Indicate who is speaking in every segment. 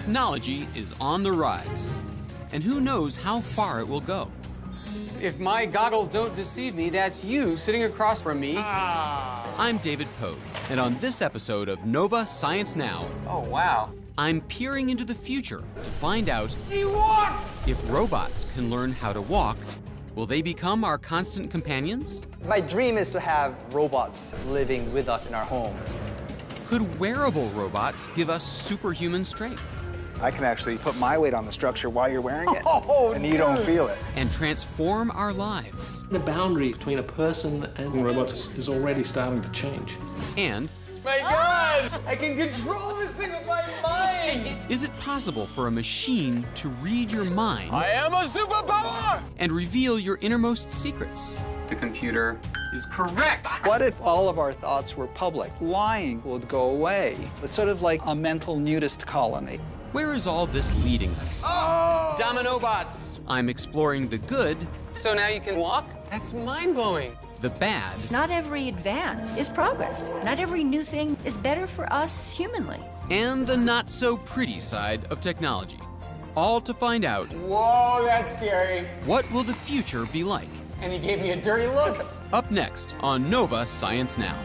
Speaker 1: technology is on the rise. And who knows how far it will go.
Speaker 2: If my goggles don't deceive me, that's you sitting across from me.
Speaker 1: I'm David Pogue, and on this episode of Nova Science Now,
Speaker 2: Oh, wow.
Speaker 1: I'm peering into the future to find out
Speaker 2: He walks!
Speaker 1: if robots can learn how to walk. Will they become our constant companions?
Speaker 3: My dream is to have robots living with us in our home.
Speaker 1: Could wearable robots give us superhuman strength
Speaker 4: I can actually put my weight on the structure while you're wearing it,
Speaker 3: Oh,
Speaker 4: and you don't feel it.
Speaker 1: and transform our lives?
Speaker 5: The boundary between a person and robots is already starting to change.
Speaker 1: And
Speaker 2: My God! I can control this thing with my mind!
Speaker 1: is it possible for a machine to read your mind
Speaker 2: I am a superpower!
Speaker 1: and reveal your innermost secrets?
Speaker 2: The computer is correct!
Speaker 4: What if all of our thoughts were public? Lying would go away. It's sort of like a mental nudist colony.
Speaker 1: Where is all this leading us?
Speaker 2: Domino bots!
Speaker 1: I'm exploring the good,
Speaker 2: So now you can walk? That's mind-blowing.
Speaker 1: the bad,
Speaker 6: Not every advance is progress. Not every new thing is better for us humanly.
Speaker 1: and the not-so-pretty side of technology. All to find out,
Speaker 2: Whoa, that's scary.
Speaker 1: what will the future be like?
Speaker 2: And he gave me a dirty look.
Speaker 1: Up next on Nova Science Now.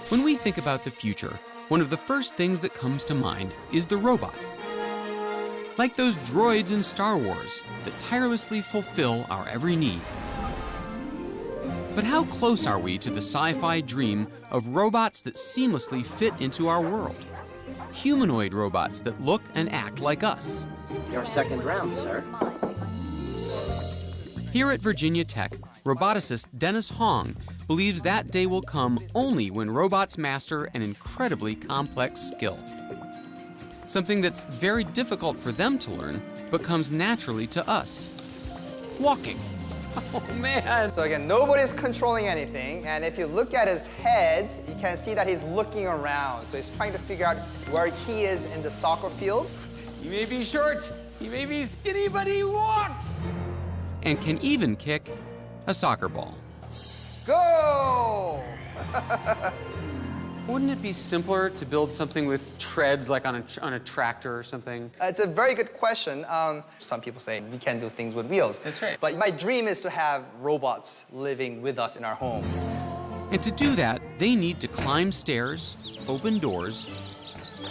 Speaker 1: When we think about the future, one of the first things that comes to mind is the robot. Like those droids in Star Wars that tirelessly fulfill our every need. But how close are we to the sci-fi dream of robots that seamlessly fit into our world? Humanoid robots that look and act like us.
Speaker 7: Your second round, sir.
Speaker 1: Here at Virginia Tech, roboticist Dennis Hong believes that day will come only when robots master an incredibly complex skill. Something that's very difficult for them to learn, but comes naturally to us. Walking.
Speaker 2: Oh, man.
Speaker 3: So again, nobody's controlling anything, and if you look at his head, you can see that he's looking around. So he's trying to figure out where he is in the soccer field.
Speaker 2: He may be short, he may be skinny, but he walks.
Speaker 1: And can even kick a soccer ball.
Speaker 3: Go!
Speaker 2: Wouldn't it be simpler to build something with treads, like on a tractor or something?
Speaker 3: It's a very good question. Some people say we can do things with wheels.
Speaker 2: That's right.
Speaker 3: But my dream is to have robots living with us in our home.
Speaker 1: And to do that, they need to climb stairs, open doors,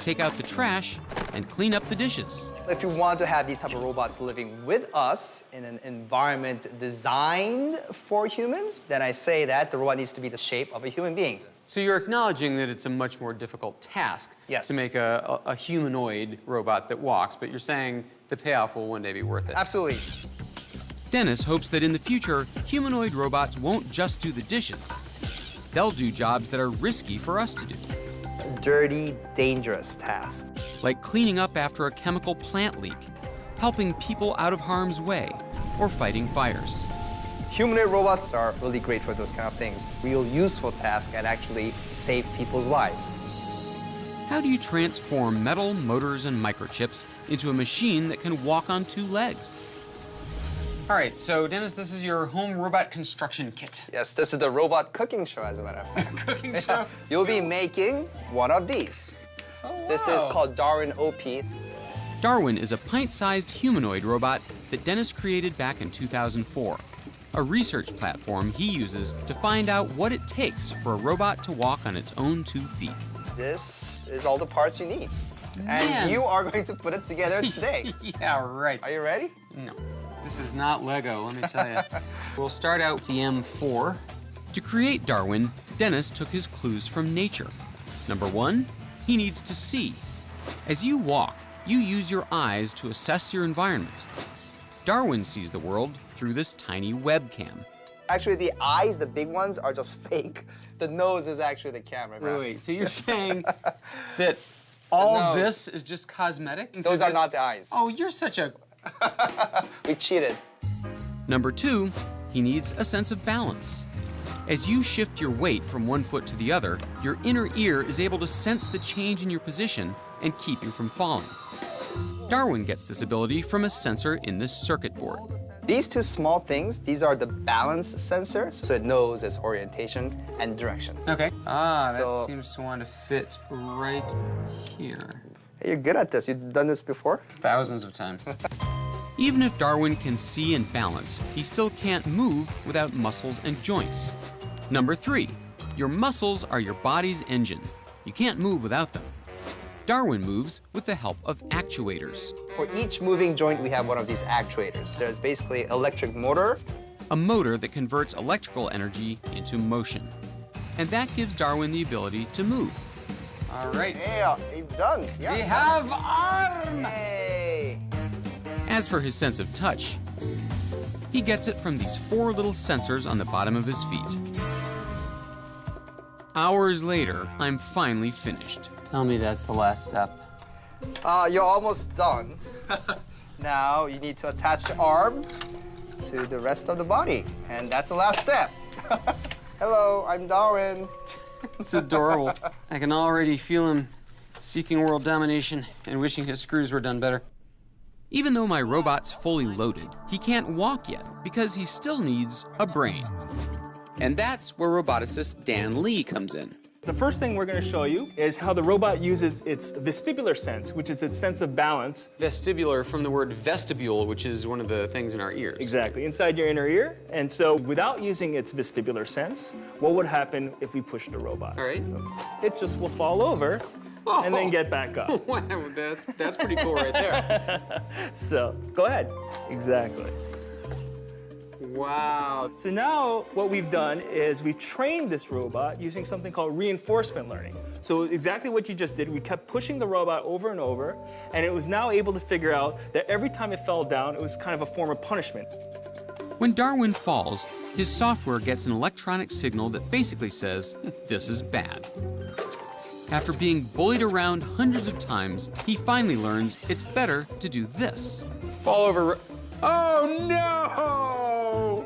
Speaker 1: take out the trash, and clean up the dishes.
Speaker 3: If you want to have these type of robots living with us in an environment designed for humans, then I say that the robot needs to be the shape of a human being.
Speaker 2: So you're acknowledging that it's a much more difficult task
Speaker 3: Yes.
Speaker 2: to make a humanoid robot that walks, but you're saying the payoff will one day be worth it.
Speaker 3: Absolutely.
Speaker 1: Dennis hopes that in the future, humanoid robots won't just do the dishes. They'll do jobs that are risky for us to do,
Speaker 3: Dirty, dangerous tasks.
Speaker 1: like cleaning up after a chemical plant leak, helping people out of harm's way, or fighting fires.
Speaker 3: Humanoid robots are really great for those kind of things. Real useful tasks and actually save people's lives.
Speaker 1: How do you transform metal, motors, and microchips into a machine that can walk on two legs?
Speaker 2: All right, so Dennis, this is your home robot construction kit.
Speaker 3: Yes, this is the robot cooking show, as a matter of fact.
Speaker 2: Cooking show.
Speaker 3: You'll be making one of these. This is called Darwin OP.
Speaker 1: Darwin is a pint-sized humanoid robot that Dennis created back in 2004. A research platform he uses to find out what it takes for a robot to walk on its own 2 feet.
Speaker 3: This is all the parts you need.
Speaker 2: Man.
Speaker 3: And you are going to put it together today.
Speaker 2: Yeah, right.
Speaker 3: Are you ready?
Speaker 2: No, this is not Lego, let me tell you. We'll start out with the M4.
Speaker 1: To create Darwin, Dennis took his clues from nature. Number 1, he needs to see. As you walk, you use your eyes to assess your environment. Darwin sees the world through this tiny webcam.
Speaker 3: Actually, the eyes, the big ones, are just fake. The nose is actually the camera.
Speaker 2: Wait, so you're saying that all
Speaker 3: nose.
Speaker 2: this is just cosmetic?
Speaker 3: Those are not the eyes.
Speaker 2: Oh, you're such a...
Speaker 3: We cheated.
Speaker 1: Number 2, he needs a sense of balance. As you shift your weight from one foot to the other, your inner ear is able to sense the change in your position and keep you from falling. Darwin gets this ability from a sensor in this circuit board.
Speaker 3: These two small things, these are the balance sensors, so it knows its orientation and direction.
Speaker 2: Okay. Ah,
Speaker 3: So-
Speaker 2: that seems to want to fit right here.
Speaker 3: Hey, you're good at this. You've done this before?
Speaker 2: Thousands of times.
Speaker 1: Even if Darwin can see and balance, he still can't move without muscles and joints. Number 3, your muscles are your body's engine. You can't move without them. Darwin moves with the help of actuators.
Speaker 3: For each moving joint, we have one of these actuators. There's basically electric motor.
Speaker 1: A motor that converts electrical energy into motion. And that gives Darwin the ability to move.
Speaker 2: All right.
Speaker 3: Yeah, you've done. Yeah.
Speaker 2: We have arm!
Speaker 3: Hey.
Speaker 1: As for his sense of touch, he gets it from these 4 little sensors on the bottom of his feet. Hours later, I'm finally finished.
Speaker 2: Tell me that's the last step.
Speaker 3: You're almost done. Now you need to attach the arm to the rest of the body, and that's the last step. Hello, I'm Darwin.
Speaker 2: It's adorable. I can already feel him seeking world domination and wishing his screws were done better.
Speaker 1: Even though my robot's fully loaded, he can't walk yet because he still needs a brain.
Speaker 2: And that's where roboticist Dan Lee comes in.
Speaker 8: The first thing we're going to show you is how the robot uses its vestibular sense, which is its sense of balance.
Speaker 2: Vestibular from the word vestibule, which is one of the things in our ears.
Speaker 8: Exactly, inside your inner ear. And so without using its vestibular sense, what would happen if we pushed the robot?
Speaker 2: All right.
Speaker 8: It just will fall over and then get back up.
Speaker 2: Wow, that's pretty cool right there.
Speaker 8: So go ahead. Exactly.
Speaker 2: Wow.
Speaker 8: So now what we've done is we've trained this robot using something called reinforcement learning. So exactly what you just did, we kept pushing the robot over and over, and it was now able to figure out that every time it fell down, it was kind of a form of punishment.
Speaker 1: When Darwin falls, his software gets an electronic signal that basically says, this is bad. After being bullied around hundreds of times, he finally learns it's better to do this.
Speaker 2: Fall over. Oh no!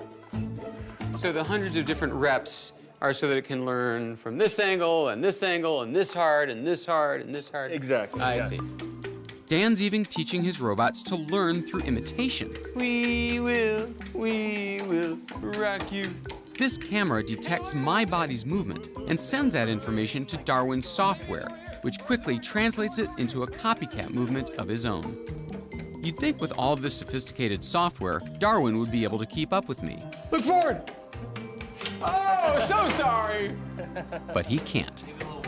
Speaker 2: So the hundreds of different reps are so that it can learn from this angle and this angle and this hard and this hard and this hard.
Speaker 8: Exactly.
Speaker 2: I
Speaker 8: yes.
Speaker 2: see.
Speaker 1: Dan's even teaching his robots to learn through imitation.
Speaker 2: We will rock you.
Speaker 1: This camera detects my body's movement and sends that information to Darwin's software, which quickly translates it into a copycat movement of his own. You'd think with all of this sophisticated software, Darwin would be able to keep up with me.
Speaker 2: Look forward. Oh, so sorry.
Speaker 1: But he can't.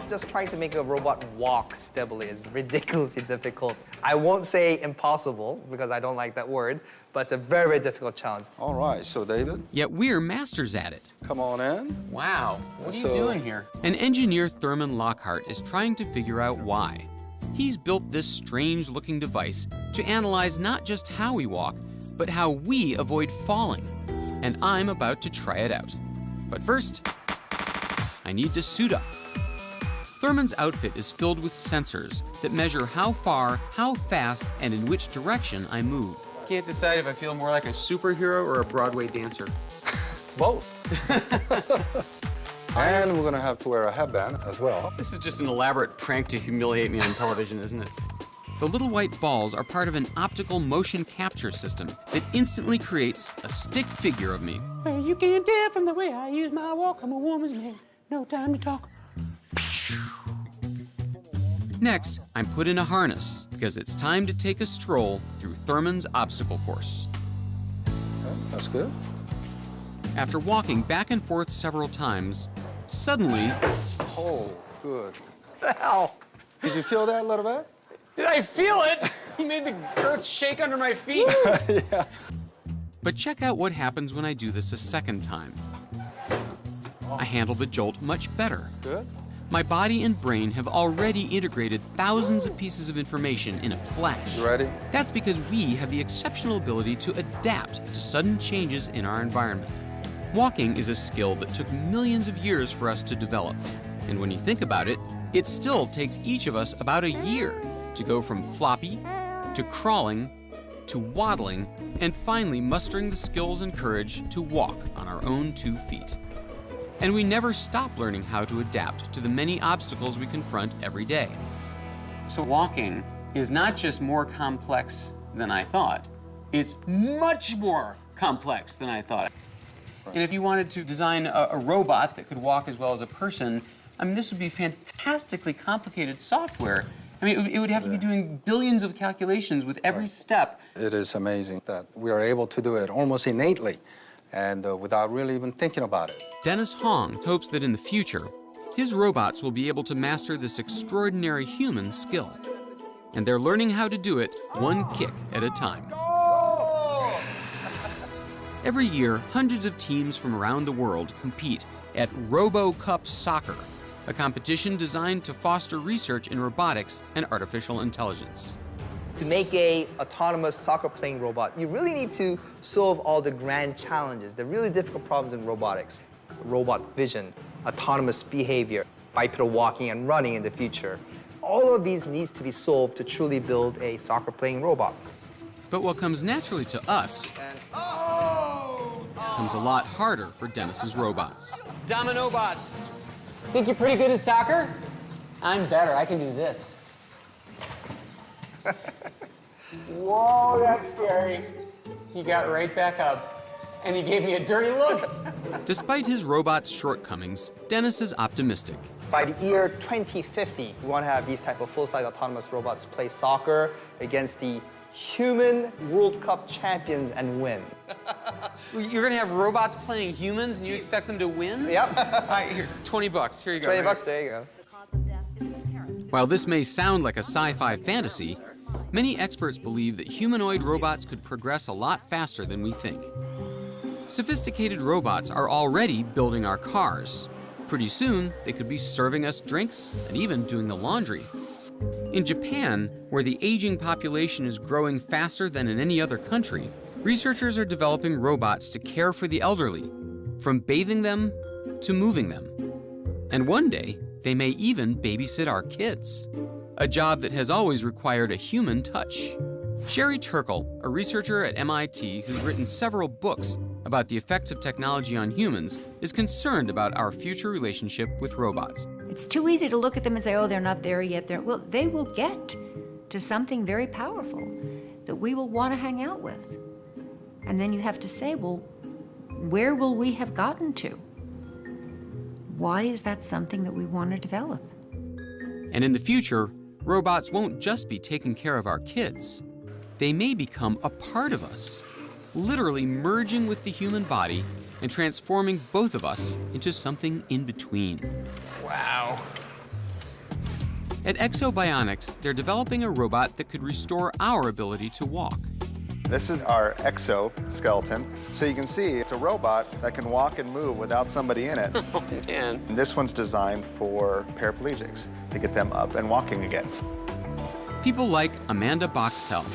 Speaker 3: Just trying to make a robot walk stably is ridiculously difficult. I won't say impossible, because I don't like that word, but it's a very, very difficult challenge.
Speaker 9: All right, so David,
Speaker 1: Yet we're masters at it.
Speaker 9: come on in.
Speaker 2: Wow. What are you
Speaker 9: So-
Speaker 2: doing here?
Speaker 1: And engineer Thurman Lockhart is trying to figure out why. He's built this strange-looking device to analyze not just how we walk, but how we avoid falling. And I'm about to try it out. But first, I need to suit up. Thurman's outfit is filled with sensors that measure how far, how fast, and in which direction I move.
Speaker 2: Can't decide if I feel more like a superhero or a Broadway dancer.
Speaker 9: Both. And we're gonna have to wear a headband as well.
Speaker 2: This is just an elaborate prank to humiliate me on television, isn't it?
Speaker 1: The little white balls are part of an optical motion capture system that instantly creates a stick figure of me.
Speaker 2: Well, you can't tell from the way I use my walk. I'm a woman's man. No time to talk.
Speaker 1: Next, I'm put in a harness because it's time to take a stroll through Thurman's obstacle course.
Speaker 9: Okay, that's good.
Speaker 1: After walking back and forth several times, suddenly,
Speaker 9: Oh, good.
Speaker 3: Ow!
Speaker 9: Did you feel that a little bit?
Speaker 2: Did I feel it? He made the earth shake under my feet.
Speaker 1: but check out what happens when I do this a second time. I handle the jolt much better.
Speaker 9: Good.
Speaker 1: My body and brain have already integrated thousands of pieces of information in a flash.
Speaker 9: You ready?
Speaker 1: That's because we have the exceptional ability to adapt to sudden changes in our environment. Walking is a skill that took millions of years for us to develop. And when you think about it, it still takes each of us about a year to go from floppy, to crawling, to waddling, and finally mustering the skills and courage to walk on our own 2 feet. And we never stop learning how to adapt to the many obstacles we confront every day.
Speaker 2: So walking is not just more complex than I thought, it's much more complex than I thought. And if you wanted to design a robot that could walk as well as a person, I mean, this would be fantastically complicated software. I mean, it would have to be doing billions of calculations with every step.
Speaker 9: It is amazing that we are able to do it almost innately and without really even thinking about it.
Speaker 1: Dennis Hong hopes that in the future, his robots will be able to master this extraordinary human skill. And they're learning how to do it one kick at a time. Every year, hundreds of teams from around the world compete at Robo Cup Soccer, a competition designed to foster research in robotics and artificial intelligence.
Speaker 3: To make a autonomous soccer-playing robot, you really need to solve all the grand challenges, the really difficult problems in robotics. Robot vision, autonomous behavior, bipedal walking and running in the future. All of these needs to be solved to truly build a soccer-playing robot.
Speaker 1: But what comes naturally to us comes a lot harder for Dennis's robots.
Speaker 2: Domino bots. Think you're pretty good at soccer? I'm better. I can do this. Whoa, that's scary. He got right back up, and he gave me a dirty look.
Speaker 1: Despite his robot's shortcomings, Dennis is optimistic.
Speaker 3: By the year 2050, we want to have these type of full-size autonomous robots play soccer against the human World Cup champions and win.
Speaker 2: You're gonna have robots playing humans, and you expect them to win?
Speaker 3: Yep.
Speaker 2: All right, here, $20. Here you go.
Speaker 3: 20
Speaker 2: right
Speaker 3: bucks,
Speaker 2: here.
Speaker 3: there you go.
Speaker 1: While this may sound like a sci-fi fantasy, many experts believe that humanoid robots could progress a lot faster than we think. Sophisticated robots are already building our cars. Pretty soon, they could be serving us drinks and even doing the laundry. In Japan, where the aging population is growing faster than in any other country, researchers are developing robots to care for the elderly, from bathing them to moving them. And one day, they may even babysit our kids, a job that has always required a human touch. Sherry Turkle, a researcher at MIT who's written several books about the effects of technology on humans, is concerned about our future relationship with robots.
Speaker 6: It's too easy to look at them and say, oh, they're not there yet. Well, they will get to something very powerful that we will want to hang out with. And then you have to say, well, where will we have gotten to? Why is that something that we want to develop?
Speaker 1: And in the future, robots won't just be taking care of our kids. They may become a part of us, literally merging with the human body and transforming both of us into something in between.
Speaker 2: Wow.
Speaker 1: At Exobionics, they're developing a robot that could restore our ability to walk.
Speaker 10: This is our exoskeleton. So you can see it's a robot that can walk and move without somebody in it.
Speaker 2: Oh, man.
Speaker 10: And this one's designed for paraplegics to get them up and walking again.
Speaker 1: People like Amanda Boxtel.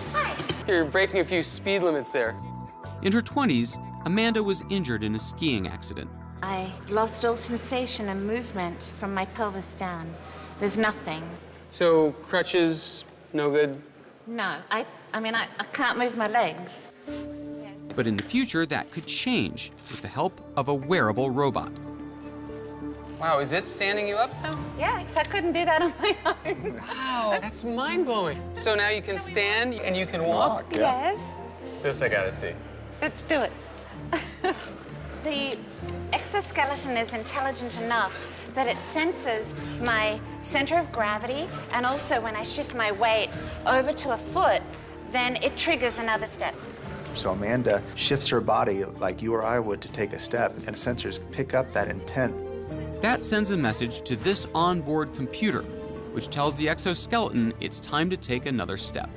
Speaker 2: You're breaking a few speed limits there.
Speaker 1: In her 20s, Amanda was injured in a skiing accident.
Speaker 11: I lost all sensation and movement from my pelvis down. There's nothing.
Speaker 2: So crutches, no good?
Speaker 11: No, I can't move my legs.
Speaker 1: But in the future, that could change with the help of a wearable robot.
Speaker 2: Wow, is it standing you up now?
Speaker 11: Yeah, because I couldn't do that on my own.
Speaker 2: Wow, that's mind-blowing. So now you can stand and you can walk?
Speaker 11: Yes.
Speaker 2: This I gotta see.
Speaker 11: Let's do it. The exoskeleton is intelligent enough that it senses my center of gravity, and also when I shift my weight over to a foot, then it triggers another step.
Speaker 10: So Amanda shifts her body like you or I would to take a step, and sensors pick up that intent.
Speaker 1: That sends a message to this onboard computer, which tells the exoskeleton it's time to take another step.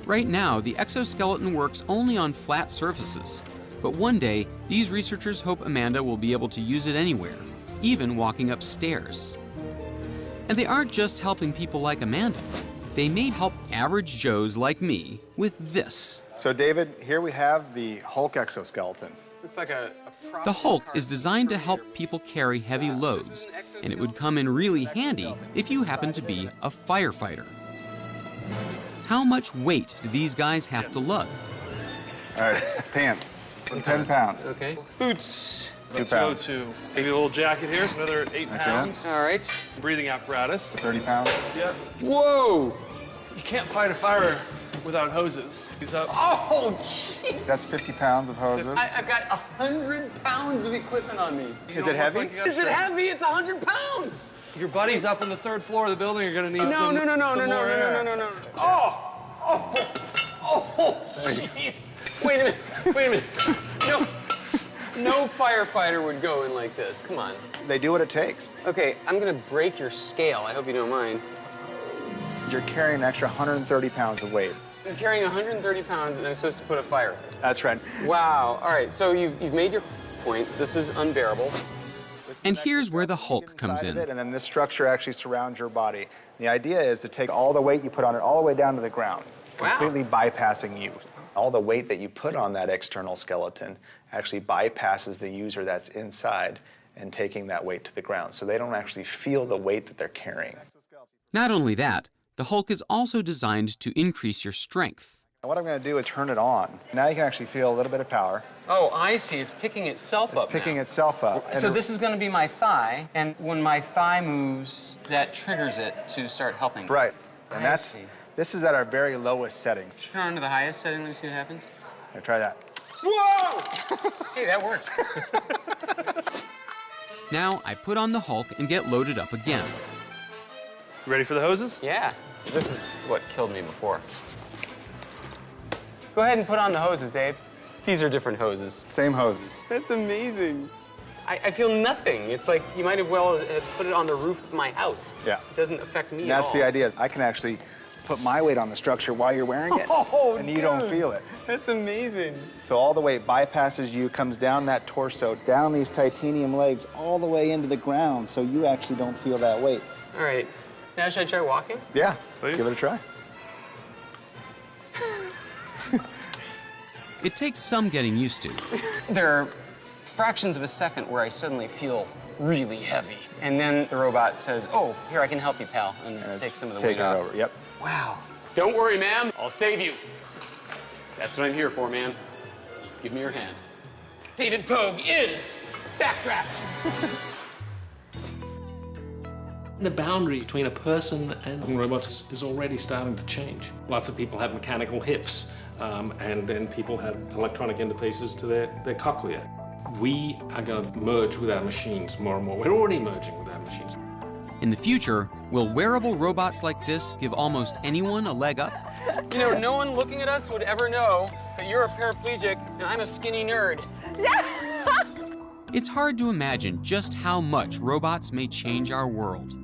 Speaker 1: Right now, the exoskeleton works only on flat surfaces, but one day, these researchers hope Amanda will be able to use it anywhere, even walking upstairs. And they aren't just helping people like Amanda. They may help average Joes like me with this.
Speaker 10: So David, here we have the Hulk exoskeleton.
Speaker 2: Looks like a
Speaker 1: The Hulk is designed to help people carry heavy loads, and it would come in really handy if you happen to be a firefighter. How much weight do these guys have to lug?
Speaker 10: All right, pants, 10 pounds.
Speaker 2: Okay. Boots.
Speaker 10: 2 pounds.
Speaker 5: Maybe a little jacket here, so another 8 pounds.
Speaker 2: All right.
Speaker 5: Breathing apparatus.
Speaker 10: 30 pounds.
Speaker 5: Yep.
Speaker 2: Whoa!
Speaker 5: You can't fight a fire without hoses. He's up.
Speaker 2: Oh, jeez.
Speaker 10: That's 50 pounds of hoses.
Speaker 2: I've got 100 pounds of equipment on me.
Speaker 10: Is it heavy?
Speaker 2: Is it heavy? It's 100 pounds.
Speaker 5: Your buddies up on the 3rd floor of the building are gonna need some more air.
Speaker 2: Oh, jeez. Wait a minute. No firefighter would go in like this. Come on.
Speaker 10: They do what it takes.
Speaker 2: Okay, I'm gonna break your scale. I hope you don't mind.
Speaker 10: You're carrying an extra 130 pounds of weight.
Speaker 2: I'm carrying 130 pounds and I'm supposed to put a fire.
Speaker 10: That's right.
Speaker 2: Wow. All right, so you've made your point. This is unbearable.
Speaker 1: And here's where the Hulk comes in.
Speaker 10: And then this structure actually surrounds your body. The idea is to take all the weight you put on it all the way down to the ground, completely bypassing you. All the weight that you put on that external skeleton actually bypasses the user that's inside and taking that weight to the ground. So they don't actually feel the weight that they're carrying.
Speaker 1: Not only that, the Hulk is also designed to increase your strength.
Speaker 10: And what I'm going to do is turn it on. Now you can actually feel a little bit of power.
Speaker 2: Oh, I see. It's picking itself up.
Speaker 10: It's picking itself up.
Speaker 2: So this is going to be my thigh, and when my thigh moves, that triggers it to start helping.
Speaker 10: Right. And this is at our very lowest setting.
Speaker 2: Turn on to the highest setting. Let me see what happens.
Speaker 10: Here, try that.
Speaker 2: Whoa! Hey, that works.
Speaker 1: Now I put on the Hulk and get loaded up again.
Speaker 5: You ready for the hoses?
Speaker 2: Yeah. This is what killed me before. Go ahead and put on the hoses, Dave. These are different hoses.
Speaker 10: Same hoses.
Speaker 2: That's amazing. I feel nothing. It's like you might have well have put it on the roof of my house.
Speaker 10: Yeah.
Speaker 2: It doesn't affect me
Speaker 10: And
Speaker 2: at
Speaker 10: that's
Speaker 2: all.
Speaker 10: the idea. I can actually put my weight on the structure while you're wearing it.
Speaker 2: Oh,
Speaker 10: and you don't feel it.
Speaker 2: That's amazing.
Speaker 10: So all the weight bypasses you, comes down that torso, down these titanium legs, all the way into the ground, so you actually don't feel that weight.
Speaker 2: All right. Now should I try walking?
Speaker 10: Yeah.
Speaker 5: Please.
Speaker 10: Give it a try.
Speaker 1: It takes some getting used to.
Speaker 2: There are fractions of a second where I suddenly feel really heavy. And then the robot says, oh, here, I can help you, pal, and take some of the weight off.
Speaker 10: Over. Yep.
Speaker 2: Wow. Don't worry, ma'am. I'll save you. That's what I'm here for, ma'am. Give me your hand. David Pogue is backtracked.
Speaker 5: The boundary between a person and robots is already starting to change. Lots of people have mechanical hips, and then people have electronic interfaces to their cochlea. We are going to merge with our machines more and more. We're already merging with our machines.
Speaker 1: In the future, will wearable robots like this give almost anyone a leg up?
Speaker 2: You know, no one looking at us would ever know that you're a paraplegic and I'm a skinny nerd.
Speaker 1: It's hard to imagine just how much robots may change our world.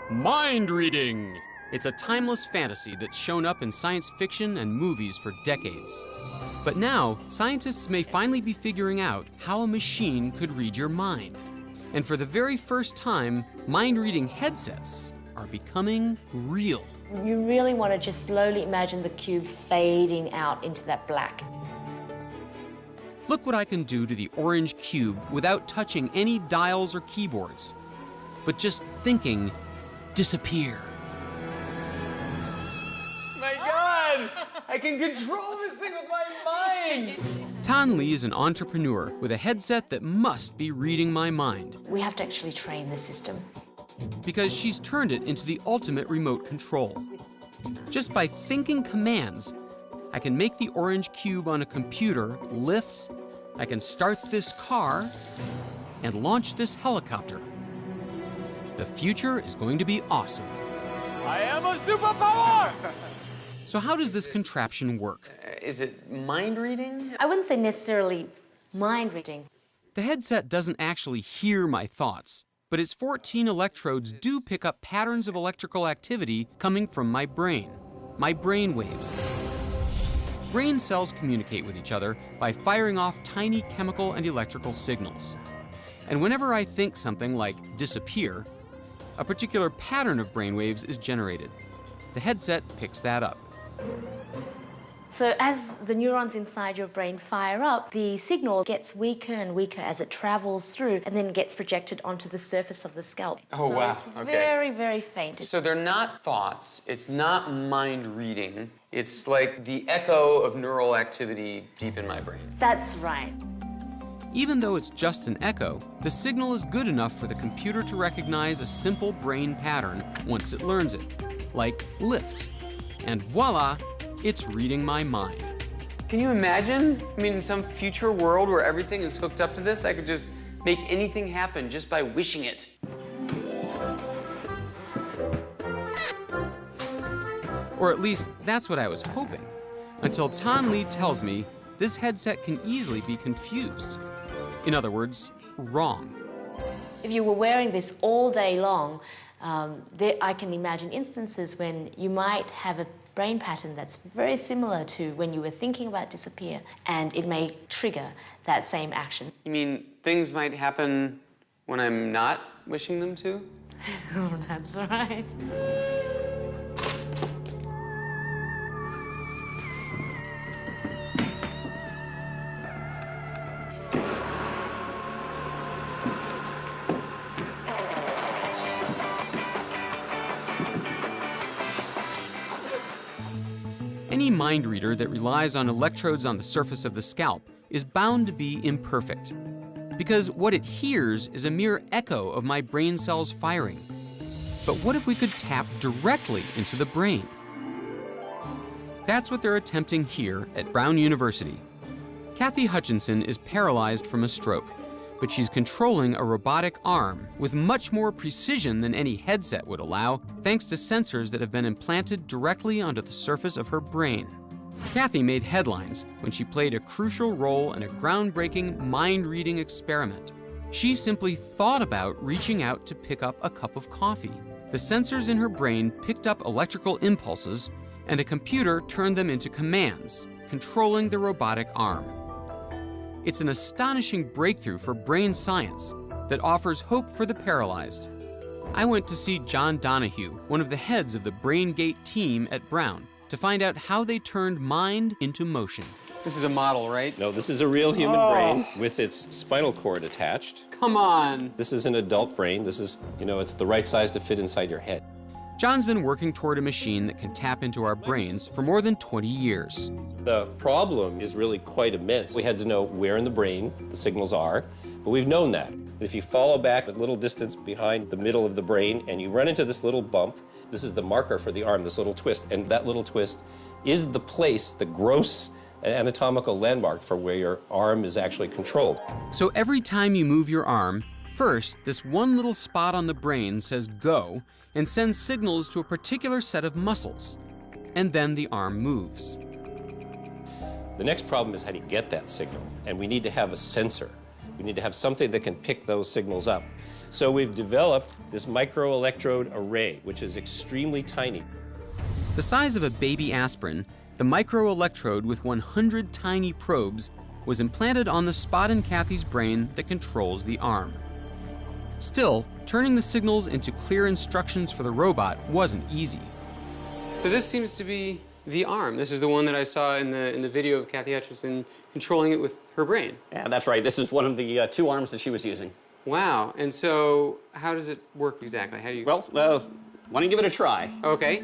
Speaker 1: Mind reading! It's a timeless fantasy that's shown up in science fiction and movies for decades. But now, scientists may finally be figuring out how a machine could read your mind. And for the very first time, mind-reading headsets are becoming real.
Speaker 12: You really want to just slowly imagine the cube fading out into that black.
Speaker 1: Look what I can do to the orange cube without touching any dials or keyboards, but just thinking, disappear.
Speaker 2: My God! I can control this thing with my mind!
Speaker 1: Tan Lee is an entrepreneur with a headset that must be reading my mind.
Speaker 12: We have to actually train the system.
Speaker 1: Because she's turned it into the ultimate remote control. Just by thinking commands, I can make the orange cube on a computer lift, I can start this car, and launch this helicopter. The future is going to be awesome.
Speaker 2: I am a superpower!
Speaker 1: So how does this contraption work?
Speaker 2: Is it mind reading?
Speaker 12: I wouldn't say necessarily mind reading.
Speaker 1: The headset doesn't actually hear my thoughts, but its 14 electrodes do pick up patterns of electrical activity coming from my brain waves. brain cells communicate with each other by firing off tiny chemical and electrical signals. And whenever I think something like disappear, a particular pattern of brainwaves is generated. The headset picks that up.
Speaker 12: So as the neurons inside your brain fire up, the signal gets weaker and weaker as it travels through and then gets projected onto the surface of the scalp.
Speaker 2: Oh,
Speaker 12: so
Speaker 2: wow.
Speaker 12: It's
Speaker 2: Okay.
Speaker 12: very, very faint.
Speaker 2: So they're not thoughts, it's not mind reading, it's like the echo of neural activity deep in my brain.
Speaker 12: That's right.
Speaker 1: Even though it's just an echo, the signal is good enough for the computer to recognize a simple brain pattern once it learns it, like lift. And voila, it's reading my mind.
Speaker 2: Can you imagine? I mean, in some future world where everything is hooked up to this, I could just make anything happen just by wishing it.
Speaker 1: Or at least, that's what I was hoping. Until Tan Lee tells me this headset can easily be confused. In other words, wrong.
Speaker 12: If you were wearing this all day long, I can imagine instances when you might have a brain pattern that's very similar to when you were thinking about disappear, and it may trigger that same action.
Speaker 2: You mean things might happen when I'm not wishing them to?
Speaker 12: Oh, that's right.
Speaker 1: Any mind reader that relies on electrodes on the surface of the scalp is bound to be imperfect, because what it hears is a mere echo of my brain cells firing. But what if we could tap directly into the brain? That's what they're attempting here at Brown University. Kathy Hutchinson is paralyzed from a stroke, but she's controlling a robotic arm with much more precision than any headset would allow, thanks to sensors that have been implanted directly onto the surface of her brain. Kathy made headlines when she played a crucial role in a groundbreaking mind-reading experiment. She simply thought about reaching out to pick up a cup of coffee. The sensors in her brain picked up electrical impulses, and a computer turned them into commands, controlling the robotic arm. It's an astonishing breakthrough for brain science that offers hope for the paralyzed. I went to see John Donahue, one of the heads of the BrainGate team at Brown, to find out how they turned mind into motion.
Speaker 2: This is a model, right?
Speaker 13: No, this is a real human brain with its spinal cord attached.
Speaker 2: Come on.
Speaker 13: This is an adult brain. This is, it's the right size to fit inside your head.
Speaker 1: John's been working toward a machine that can tap into our brains for more than 20 years.
Speaker 13: The problem is really quite immense. We had to know where in the brain the signals are, but we've known that. If you follow back a little distance behind the middle of the brain and you run into this little bump, this is the marker for the arm, this little twist, and that little twist is the place, the gross anatomical landmark for where your arm is actually controlled.
Speaker 1: So every time you move your arm, first, this one little spot on the brain says go and sends signals to a particular set of muscles, and then the arm moves.
Speaker 13: The next problem is how do you get that signal? And we need to have a sensor. We need to have something that can pick those signals up. So we've developed this microelectrode array, which is extremely tiny.
Speaker 1: The size of a baby aspirin, the microelectrode with 100 tiny probes was implanted on the spot in Kathy's brain that controls the arm. Still, turning the signals into clear instructions for the robot wasn't easy.
Speaker 2: So this seems to be the arm. This is the one that I saw in the video of Kathy Hutchinson controlling it with her brain.
Speaker 7: Yeah, that's right. This is one of the two arms that she was using.
Speaker 2: Wow. And so how does it work exactly? How do you...
Speaker 7: Well, why don't you give it a try?
Speaker 2: Okay.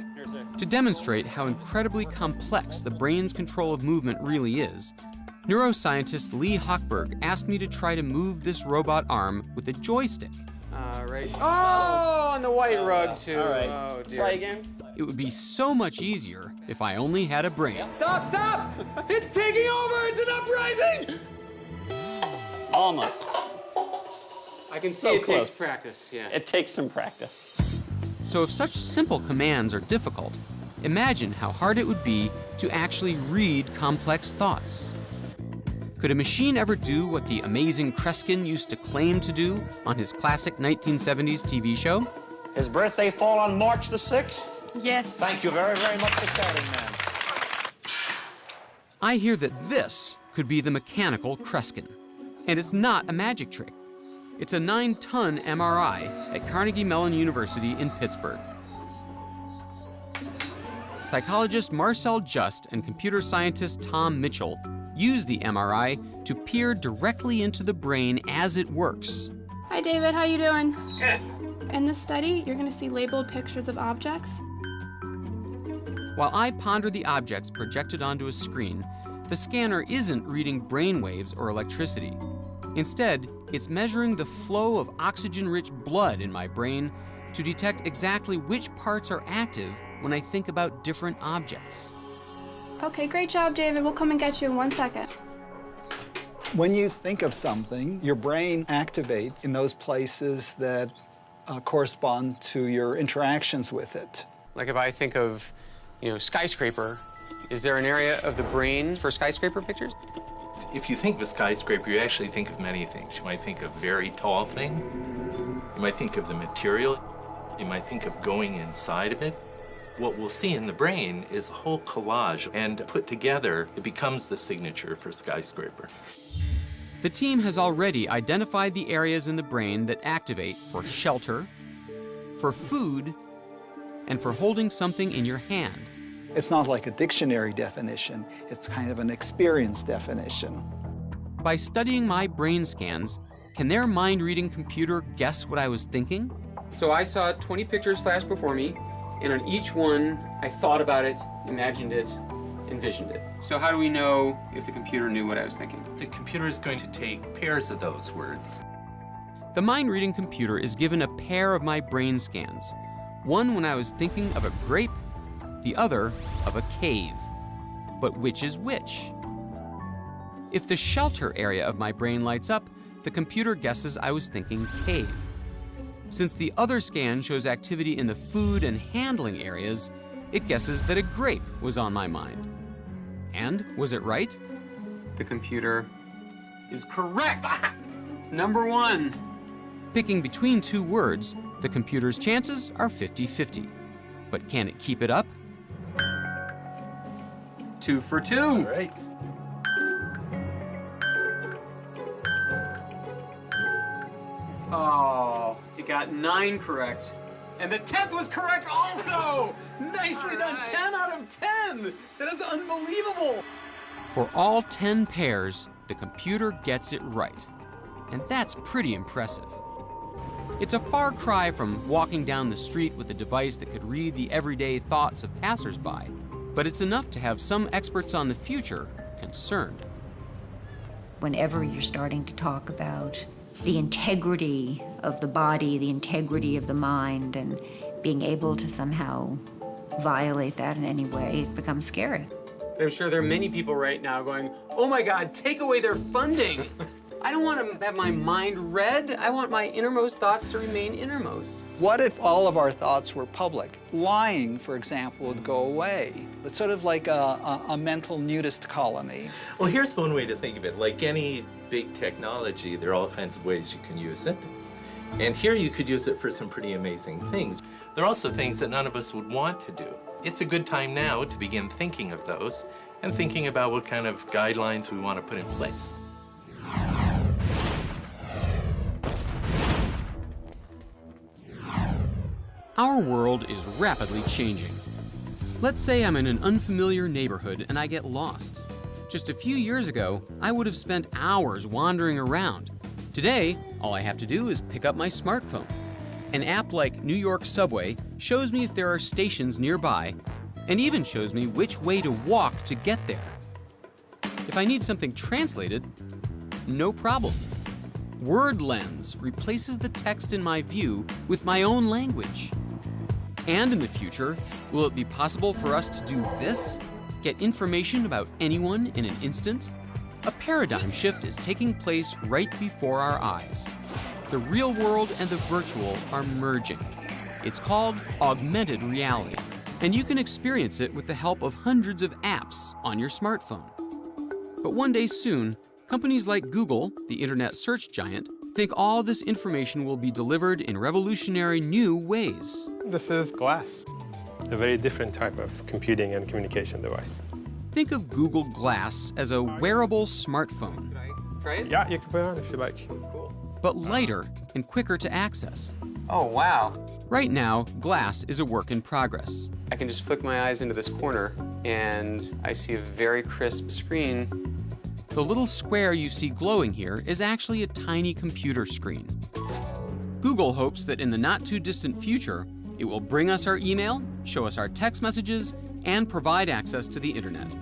Speaker 1: To demonstrate how incredibly complex the brain's control of movement really is, neuroscientist Lee Hochberg asked me to try to move this robot arm with a joystick.
Speaker 2: Right. Oh, on the white rug, too.
Speaker 7: All right.
Speaker 2: Oh, dear.
Speaker 7: Try again.
Speaker 1: It would be so much easier if I only had a brain.
Speaker 2: Stop, stop! It's taking over! It's an uprising!
Speaker 7: Almost.
Speaker 2: I can see
Speaker 7: So
Speaker 2: it
Speaker 7: close.
Speaker 2: takes practice, yeah.
Speaker 7: It takes some practice.
Speaker 1: So if such simple commands are difficult, imagine how hard it would be to actually read complex thoughts. Could a machine ever do what the amazing Kreskin used to claim to do on his classic 1970s TV show?
Speaker 14: His birthday fall on March the 6th?
Speaker 15: Yes.
Speaker 14: Thank you very, very much for starting, ma'am.
Speaker 1: I hear that this could be the mechanical Kreskin. And it's not a magic trick. It's a 9-ton MRI at Carnegie Mellon University in Pittsburgh. Psychologist Marcel Just and computer scientist Tom Mitchell use the MRI to peer directly into the brain as it works.
Speaker 15: Hi David, how you doing?
Speaker 2: Good.
Speaker 15: In this study, you're going to see labeled pictures of objects.
Speaker 1: While I ponder the objects projected onto a screen, the scanner isn't reading brain waves or electricity. Instead, it's measuring the flow of oxygen-rich blood in my brain to detect exactly which parts are active when I think about different objects.
Speaker 15: Okay, great job, David. We'll come and get you in 1 second.
Speaker 4: When you think of something, your brain activates in those places that correspond to your interactions with it.
Speaker 2: Like if I think of, skyscraper, is there an area of the brain for skyscraper pictures?
Speaker 16: If you think of a skyscraper, you actually think of many things. You might think of a very tall thing. You might think of the material. You might think of going inside of it. What we'll see in the brain is a whole collage, and put together, it becomes the signature for skyscraper.
Speaker 1: The team has already identified the areas in the brain that activate for shelter, for food, and for holding something in your hand.
Speaker 4: It's not like a dictionary definition, it's kind of an experience definition.
Speaker 1: By studying my brain scans, can their mind-reading computer guess what I was thinking?
Speaker 2: So I saw 20 pictures flash before me, and on each one, I thought about it, imagined it, envisioned it. So how do we know if the computer knew what I was thinking?
Speaker 16: The computer is going to take pairs of those words.
Speaker 1: The mind-reading computer is given a pair of my brain scans. One when I was thinking of a grape, the other of a cave. But which is which? If the shelter area of my brain lights up, the computer guesses I was thinking cave. Since the other scan shows activity in the food and handling areas, it guesses that a grape was on my mind. And was it right?
Speaker 2: The computer is correct! Number 1.
Speaker 1: Picking between two words, the computer's chances are 50-50. But can it keep it up?
Speaker 2: 2 for 2.
Speaker 16: All right.
Speaker 2: Oh, it got 9 correct. And the 10th was correct also! Nicely done, 10 out of 10! That is unbelievable!
Speaker 1: For all 10 pairs, the computer gets it right. And that's pretty impressive. It's a far cry from walking down the street with a device that could read the everyday thoughts of passersby, but it's enough to have some experts on the future concerned.
Speaker 6: Whenever you're starting to talk about the integrity of the body, the integrity of the mind, and being able to somehow violate that in any way, it becomes scary.
Speaker 2: I'm sure there are many people right now going, oh my God, take away their funding. I don't want to have my mind read. I want my innermost thoughts to remain innermost.
Speaker 4: What if all of our thoughts were public? Lying, for example, would go away. It's sort of like a mental nudist colony.
Speaker 16: Well, here's one way to think of it. Like any big technology, there are all kinds of ways you can use it. And here you could use it for some pretty amazing things. There are also things that none of us would want to do. It's a good time now to begin thinking of those and thinking about what kind of guidelines we want to put in place.
Speaker 1: Our world is rapidly changing. Let's say I'm in an unfamiliar neighborhood and I get lost. Just a few years ago, I would have spent hours wandering around. Today, all I have to do is pick up my smartphone. An app like New York Subway shows me if there are stations nearby and even shows me which way to walk to get there. If I need something translated, no problem. WordLens replaces the text in my view with my own language. And in the future, will it be possible for us to do this? Get information about anyone in an instant? A paradigm shift is taking place right before our eyes. The real world and the virtual are merging. It's called augmented reality, and you can experience it with the help of hundreds of apps on your smartphone. But one day soon, companies like Google, the internet search giant, think all this information will be delivered in revolutionary new ways.
Speaker 17: This is glass, a very different type of computing and communication device.
Speaker 1: Think of Google Glass as a wearable smartphone.
Speaker 2: Try it?
Speaker 17: Yeah, you can put it on if you like.
Speaker 2: Cool.
Speaker 1: But lighter and quicker to access.
Speaker 2: Oh, wow.
Speaker 1: Right now, Glass is a work in progress.
Speaker 2: I can just flick my eyes into this corner, and I see a very crisp screen.
Speaker 1: The little square you see glowing here is actually a tiny computer screen. Google hopes that in the not-too-distant future, it will bring us our email, show us our text messages, and provide access to the internet.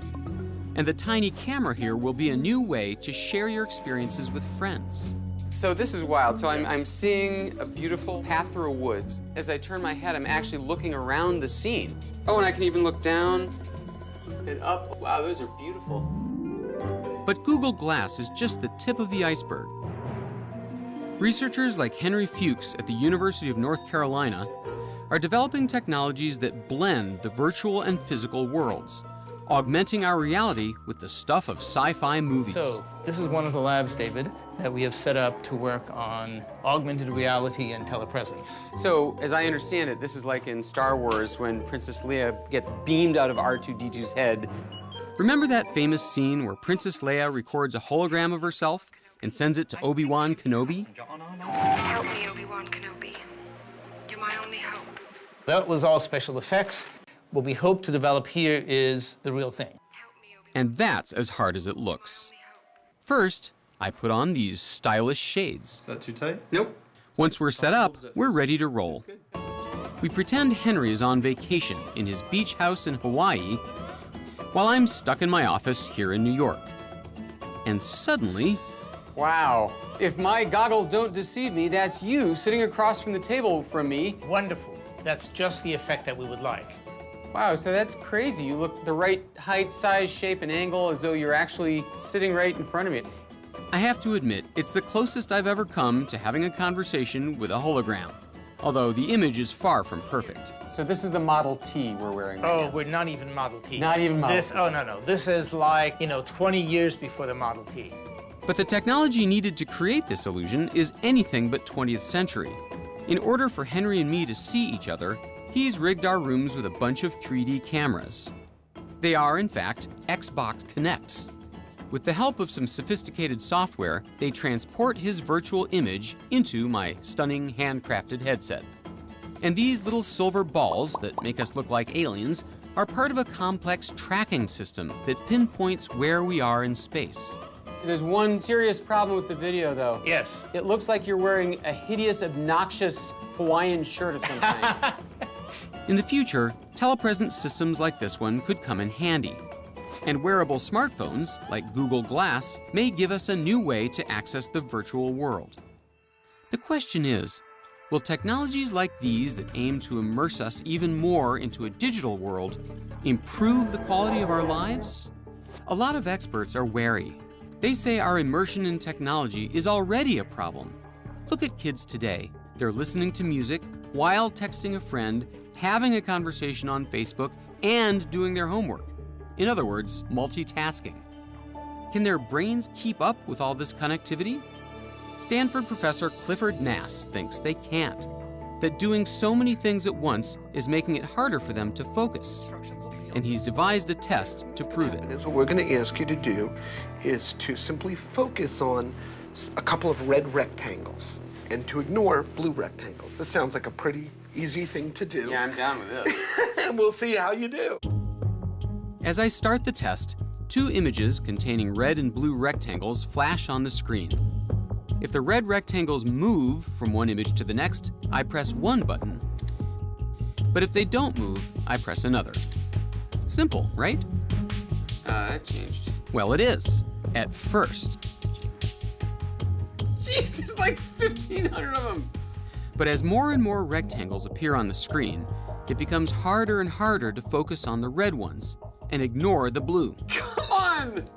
Speaker 1: And the tiny camera here will be a new way to share your experiences with friends.
Speaker 2: So this is wild. So I'm seeing a beautiful path through a woods. As I turn my head, I'm actually looking around the scene. Oh, and I can even look down and up. Wow, those are beautiful.
Speaker 1: But Google Glass is just the tip of the iceberg. Researchers like Henry Fuchs at the University of North Carolina are developing technologies that blend the virtual and physical worlds, augmenting our reality with the stuff of sci-fi movies.
Speaker 18: So, this is one of the labs, David, that we have set up to work on augmented reality and telepresence.
Speaker 2: So, as I understand it, this is like in Star Wars when Princess Leia gets beamed out of R2-D2's head.
Speaker 1: Remember that famous scene where Princess Leia records a hologram of herself and sends it to Obi-Wan Kenobi?
Speaker 19: Help me, Obi-Wan Kenobi. You're my only hope.
Speaker 18: That was all special effects. What we hope to develop here is the real thing.
Speaker 1: And that's as hard as it looks. First, I put on these stylish shades.
Speaker 17: Is that too tight?
Speaker 2: Nope.
Speaker 1: Once we're set up, we're ready to roll. We pretend Henry is on vacation in his beach house in Hawaii, while I'm stuck in my office here in New York. And suddenly...
Speaker 2: Wow. If my goggles don't deceive me, that's you sitting across from the table from me.
Speaker 18: Wonderful. That's just the effect that we would like.
Speaker 2: Wow, so that's crazy. You look the right height, size, shape, and angle as though you're actually sitting right in front of me.
Speaker 1: I have to admit, it's the closest I've ever come to having a conversation with a hologram, although the image is far from perfect.
Speaker 2: So this is the Model T we're wearing right now.
Speaker 18: We're not even Model T.
Speaker 2: Not even Model T.
Speaker 18: Oh, no. This is like, 20 years before the Model T.
Speaker 1: But the technology needed to create this illusion is anything but 20th century. In order for Henry and me to see each other, he's rigged our rooms with a bunch of 3D cameras. They are, in fact, Xbox Kinects. With the help of some sophisticated software, they transport his virtual image into my stunning handcrafted headset. And these little silver balls that make us look like aliens are part of a complex tracking system that pinpoints where we are in space.
Speaker 2: There's one serious problem with the video, though.
Speaker 18: Yes.
Speaker 2: It looks like you're wearing a hideous, obnoxious Hawaiian shirt of some kind.
Speaker 1: In the future, telepresence systems like this one could come in handy. And wearable smartphones, like Google Glass, may give us a new way to access the virtual world. The question is, will technologies like these that aim to immerse us even more into a digital world improve the quality of our lives? A lot of experts are wary. They say our immersion in technology is already a problem. Look at kids today. They're listening to music while texting a friend, having a conversation on Facebook, and doing their homework. In other words, multitasking. Can their brains keep up with all this connectivity? Stanford professor Clifford Nass thinks they can't, that doing so many things at once is making it harder for them to focus. And he's devised a test to prove it.
Speaker 20: What we're going to ask you to do is to simply focus on a couple of red rectangles and to ignore blue rectangles. This sounds like a pretty easy thing to do.
Speaker 2: Yeah, I'm down with this.
Speaker 20: And we'll see how you do.
Speaker 1: As I start the test, two images containing red and blue rectangles flash on the screen. If the red rectangles move from one image to the next, I press one button. But if they don't move, I press another. Simple, right?
Speaker 2: That changed.
Speaker 1: Well, it is. At first.
Speaker 2: Jeez, there's like 1,500 of them.
Speaker 1: But as more and more rectangles appear on the screen, it becomes harder and harder to focus on the red ones and ignore the blue.
Speaker 2: Come on!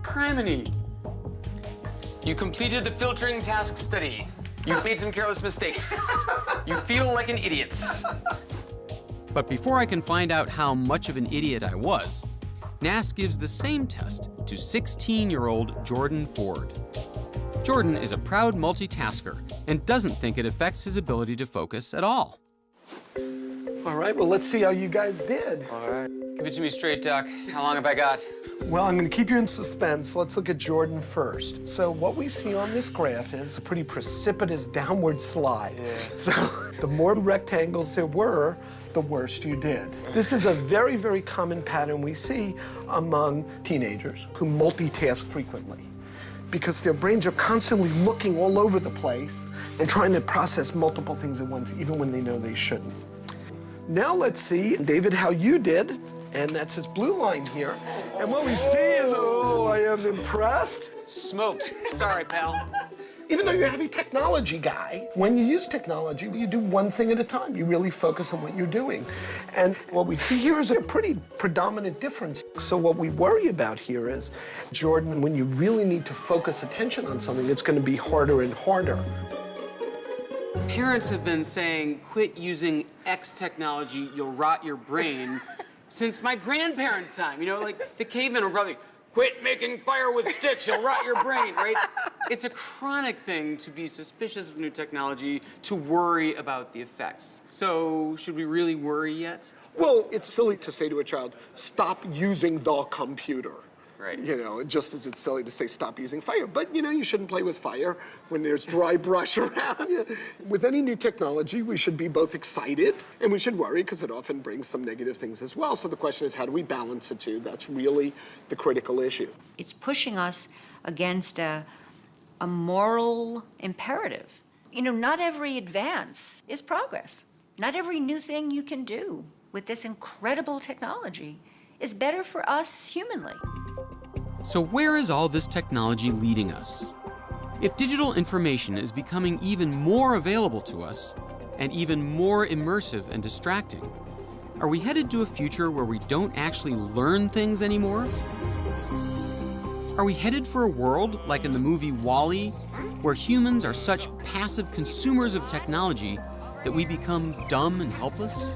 Speaker 2: Criminy. You completed the filtering task study. You've made some careless mistakes. You feel like an idiot.
Speaker 1: But before I can find out how much of an idiot I was, Nass gives the same test to 16-year-old Jordan Ford. Jordan is a proud multitasker and doesn't think it affects his ability to focus at all.
Speaker 20: All right, well, let's see how you guys did.
Speaker 2: All right. Give it to me straight, Doc. How long have I got?
Speaker 20: Well, I'm going to keep you in suspense. Let's look at Jordan first. So what we see on this graph is a pretty precipitous downward slide. Yeah. So the more rectangles there were, the worse you did. This is a very, very common pattern we see among teenagers who multitask frequently, because their brains are constantly looking all over the place and trying to process multiple things at once, even when they know they shouldn't. Now let's see, David, how you did. And that's this blue line here. And what we see is, oh, I am impressed.
Speaker 2: Smoked. Sorry, pal.
Speaker 20: Even though you're a heavy technology guy, when you use technology, you do one thing at a time. You really focus on what you're doing. And what we see here is a pretty predominant difference. So what we worry about here is, Jordan, when you really need to focus attention on something, it's going to be harder and harder.
Speaker 2: Parents have been saying, quit using X technology, you'll rot your brain, since my grandparents' time. You know, like the cavemen were probably, quit making fire with sticks, you'll rot your brain, right? It's a chronic thing to be suspicious of new technology, to worry about the effects. So, should we really worry yet?
Speaker 20: Well, it's silly to say to a child, stop using the computer.
Speaker 2: Right.
Speaker 20: You know, just as it's silly to say stop using fire. But, you know, you shouldn't play with fire when there's dry brush around. With any new technology, we should be both excited and we should worry, because it often brings some negative things as well. So the question is, how do we balance the two? That's really the critical issue.
Speaker 6: It's pushing us against a moral imperative. You know, not every advance is progress. Not every new thing you can do with this incredible technology is better for us humanly.
Speaker 1: So where is all this technology leading us? If digital information is becoming even more available to us and even more immersive and distracting, are we headed to a future where we don't actually learn things anymore? Are we headed for a world like in the movie WALL-E, where humans are such passive consumers of technology that we become dumb and helpless?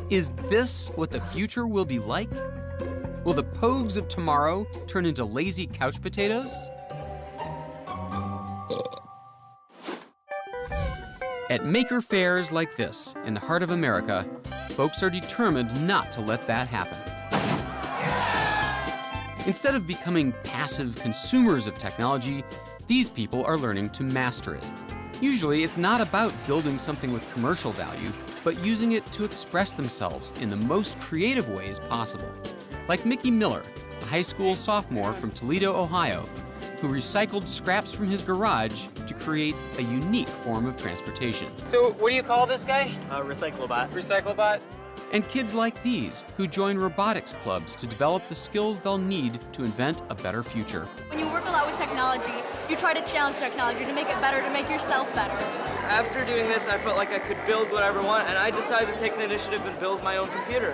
Speaker 1: Is this what the future will be like? Will the pogues of tomorrow turn into lazy couch potatoes? At maker fairs like this, in the heart of America, folks are determined not to let that happen. Instead of becoming passive consumers of technology, these people are learning to master it. Usually, it's not about building something with commercial value, but using it to express themselves in the most creative ways possible. Like Mickey Miller, a high school sophomore from Toledo, Ohio, who recycled scraps from his garage to create a unique form of transportation.
Speaker 2: So what do you call this guy?
Speaker 17: Recyclobot.
Speaker 2: Recyclobot?
Speaker 1: And kids like these, who join robotics clubs to develop the skills they'll need to invent a better future.
Speaker 21: When you work a lot with technology, you try to challenge technology to make it better, to make yourself better.
Speaker 17: After doing this, I felt like I could build whatever I want, and I decided to take the initiative and build my own computer.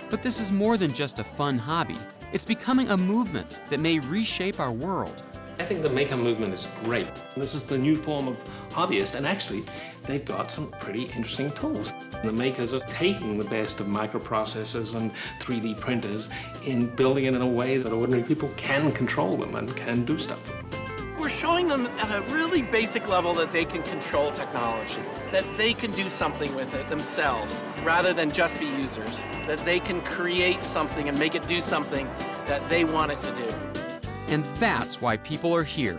Speaker 1: But this is more than just a fun hobby. It's becoming a movement that may reshape our world.
Speaker 5: I think the maker movement is great. This is the new form of hobbyist, and actually, they've got some pretty interesting tools. The makers are taking the best of microprocessors and 3D printers in building it in a way that ordinary people can control them and can do stuff.
Speaker 22: We're showing them at a really basic level that they can control technology, that they can do something with it themselves, rather than just be users, that they can create something and make it do something that they want it to do.
Speaker 1: And that's why people are here,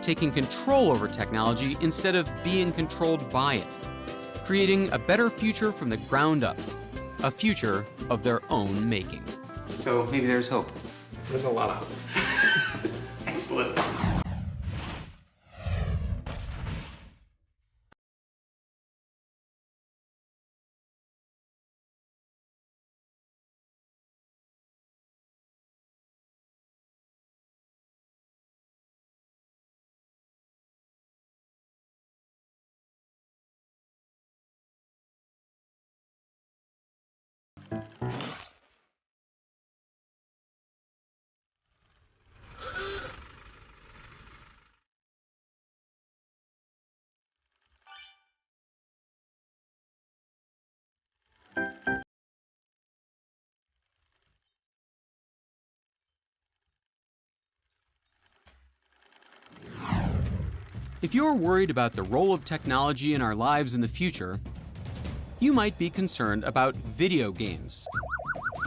Speaker 1: taking control over technology instead of being controlled by it, creating a better future from the ground up, a future of their own making.
Speaker 2: So maybe there's hope.
Speaker 5: There's a lot of hope.
Speaker 2: Excellent.
Speaker 1: If you're worried about the role of technology in our lives in the future, You might be concerned about video games.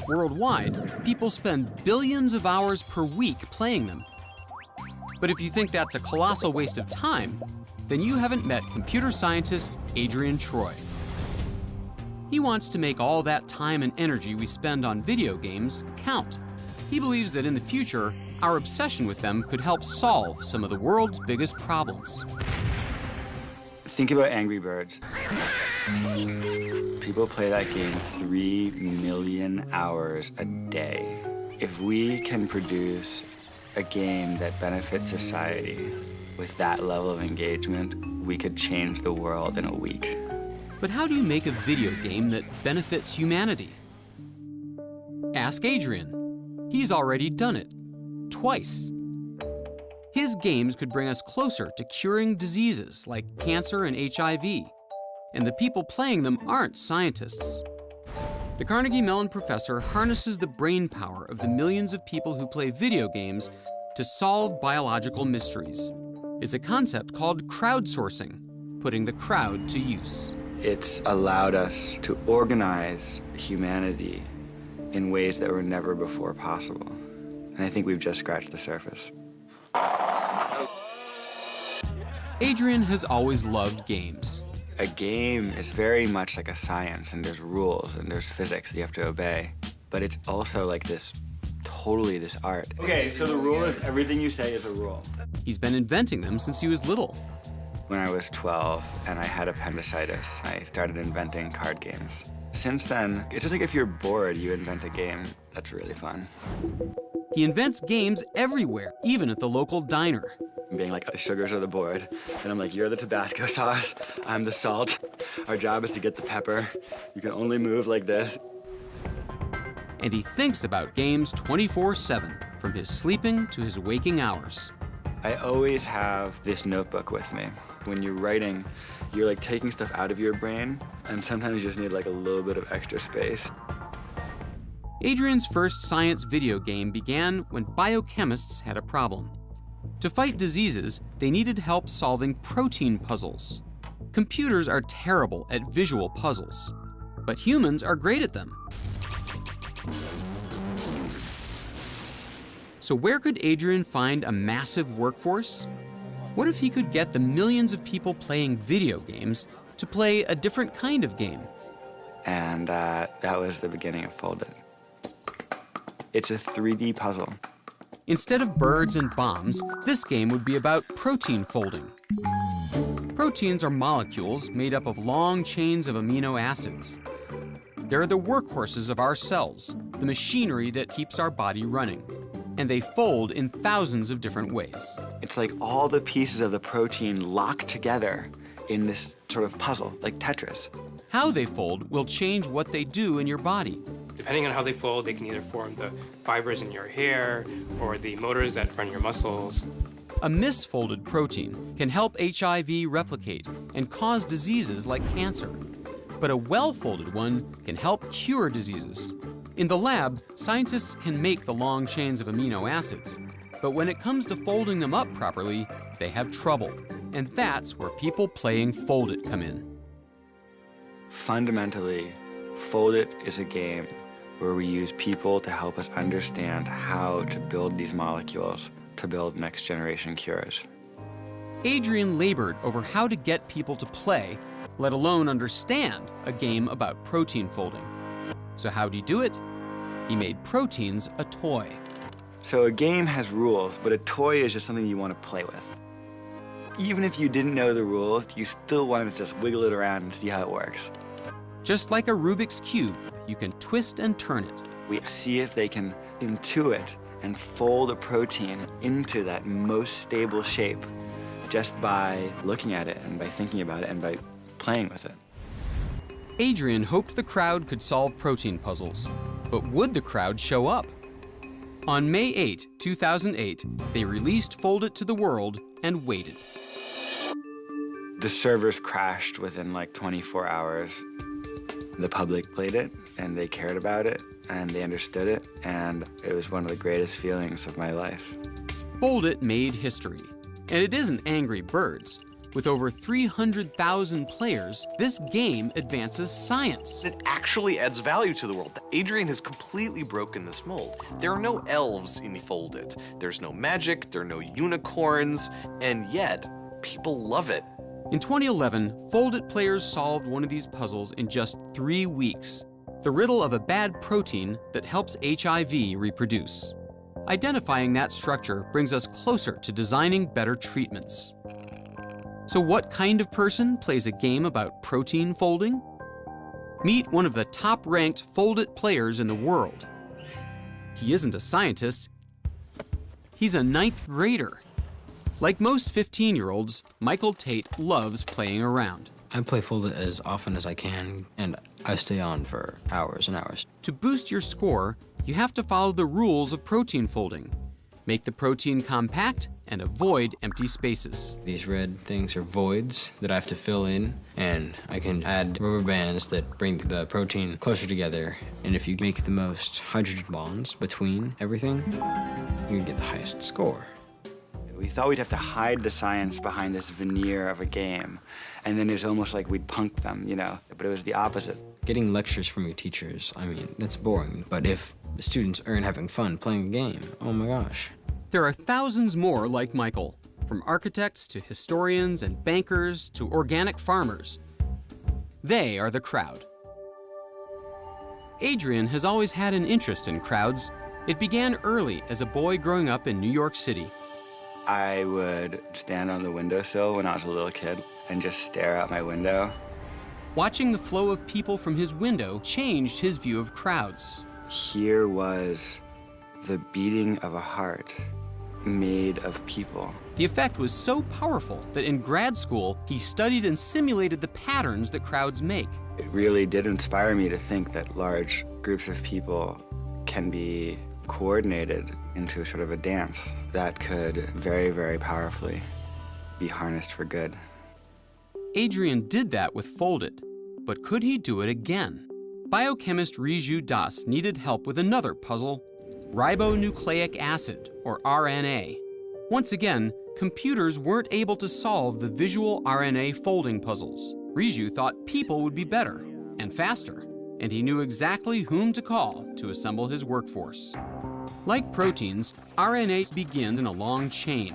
Speaker 1: Worldwide, people spend billions of hours per week playing them. But if you think that's a colossal waste of time, then you haven't met computer scientist Adrian Troy. He wants to make all that time and energy we spend on video games count. He believes that in the future, our obsession with them could help solve some of the world's biggest problems.
Speaker 8: Think about Angry Birds. People play that game 3 million hours a day. If we can produce a game that benefits society with that level of engagement, we could change the world in a week.
Speaker 1: But how do you make a video game that benefits humanity? Ask Adrian. He's already done it. Twice. His games could bring us closer to curing diseases like cancer and HIV. And the people playing them aren't scientists. The Carnegie Mellon professor harnesses the brain power of the millions of people who play video games to solve biological mysteries. It's a concept called crowdsourcing, putting the crowd to use.
Speaker 8: It's allowed us to organize humanity in ways that were never before possible. And I think we've just scratched the surface.
Speaker 1: Adrian has always loved games.
Speaker 8: A game is very much like a science, and there's rules and there's physics that you have to obey. But it's also like this, totally this art. Okay, so the rule is everything you say is a rule.
Speaker 1: He's been inventing them since he was little.
Speaker 8: When I was 12 and I had appendicitis, I started inventing card games. Since then, it's just like if you're bored, you invent a game. That's really fun.
Speaker 1: He invents games everywhere, even at the local diner.
Speaker 8: Being like, the sugars are the board. And I'm like, you're the Tabasco sauce, I'm the salt. Our job is to get the pepper. You can only move like this.
Speaker 1: And he thinks about games 24/7, from his sleeping to his waking hours.
Speaker 8: I always have this notebook with me. When you're writing, you're like taking stuff out of your brain, and sometimes you just need like a little bit of extra space.
Speaker 1: Adrian's first science video game began when biochemists had a problem. To fight diseases, they needed help solving protein puzzles. Computers are terrible at visual puzzles, but humans are great at them. So where could Adrian find a massive workforce? What if he could get the millions of people playing video games to play a different kind of game?
Speaker 8: And that was the beginning of Fold It. It's a 3D puzzle.
Speaker 1: Instead of birds and bombs, this game would be about protein folding. Proteins are molecules made up of long chains of amino acids. They're the workhorses of our cells, the machinery that keeps our body running. And they fold in thousands of different ways.
Speaker 8: It's like all the pieces of the protein locked together in this sort of puzzle, like Tetris.
Speaker 1: How they fold will change what they do in your body.
Speaker 9: Depending on how they fold, they can either form the fibers in your hair or the motors that run your muscles.
Speaker 1: A misfolded protein can help HIV replicate and cause diseases like cancer. But a well-folded one can help cure diseases. In the lab, scientists can make the long chains of amino acids, but when it comes to folding them up properly, they have trouble. And that's where people playing Fold It come in.
Speaker 8: Fundamentally, Fold It is a game where we use people to help us understand how to build these molecules to build next generation cures.
Speaker 1: Adrian labored over how to get people to play, let alone understand, a game about protein folding. So how'd he do it? He made proteins a toy.
Speaker 8: So a game has rules, but a toy is just something you want to play with. Even if you didn't know the rules, you still want to just wiggle it around and see how it works.
Speaker 1: Just like a Rubik's Cube, you can twist and turn it.
Speaker 8: We see if they can intuit and fold a protein into that most stable shape just by looking at it and by thinking about it and by playing with it.
Speaker 1: Adrian hoped the crowd could solve protein puzzles, but would the crowd show up? On May 8, 2008, they released Fold It to the world and waited.
Speaker 8: The servers crashed within like 24 hours. The public played it, and they cared about it, and they understood it, and it was one of the greatest feelings of my life.
Speaker 1: Fold It made history. And it isn't Angry Birds. With over 300,000 players, this game advances science.
Speaker 3: It actually adds value to the world. Adrian has completely broken this mold. There are no elves in Fold-It. There's no magic, there are no unicorns, and yet, people love it.
Speaker 1: In 2011, Fold-It players solved one of these puzzles in just 3 weeks. The riddle of a bad protein that helps HIV reproduce. Identifying that structure brings us closer to designing better treatments. So what kind of person plays a game about protein folding? Meet one of the top-ranked Fold-It players in the world. He isn't a scientist, he's a 9th grader. Like most 15-year-olds, Michael Tate loves playing around.
Speaker 11: I play Fold-It as often as I can, and I stay on for hours and hours.
Speaker 1: To boost your score, you have to follow the rules of protein folding. Make the protein compact and avoid empty spaces.
Speaker 11: These red things are voids that I have to fill in, and I can add rubber bands that bring the protein closer together. And if you make the most hydrogen bonds between everything, you can get the highest score.
Speaker 8: We thought we'd have to hide the science behind this veneer of a game, and then it was almost like we'd punk them, you know, but it was the opposite.
Speaker 11: Getting lectures from your teachers, I mean, that's boring, but if the students aren't having fun playing a game, oh my gosh.
Speaker 1: There are thousands more like Michael, from architects to historians and bankers to organic farmers. They are the crowd. Adrian has always had an interest in crowds. It began early as a boy growing up in New York City.
Speaker 8: I would stand on the windowsill when I was a little kid and just stare out my window.
Speaker 1: Watching the flow of people from his window changed his view of crowds.
Speaker 8: Here was the beating of a heart made of people.
Speaker 1: The effect was so powerful that in grad school, he studied and simulated the patterns that crowds make.
Speaker 8: It really did inspire me to think that large groups of people can be coordinated into sort of a dance that could very, very powerfully be harnessed for good.
Speaker 1: Adrian did that with Fold-It, but could he do it again? Biochemist Riju Das needed help with another puzzle, ribonucleic acid, or RNA. Once again, computers weren't able to solve the visual RNA folding puzzles. Riju thought people would be better and faster, and he knew exactly whom to call to assemble his workforce. Like proteins, RNA begins in a long chain.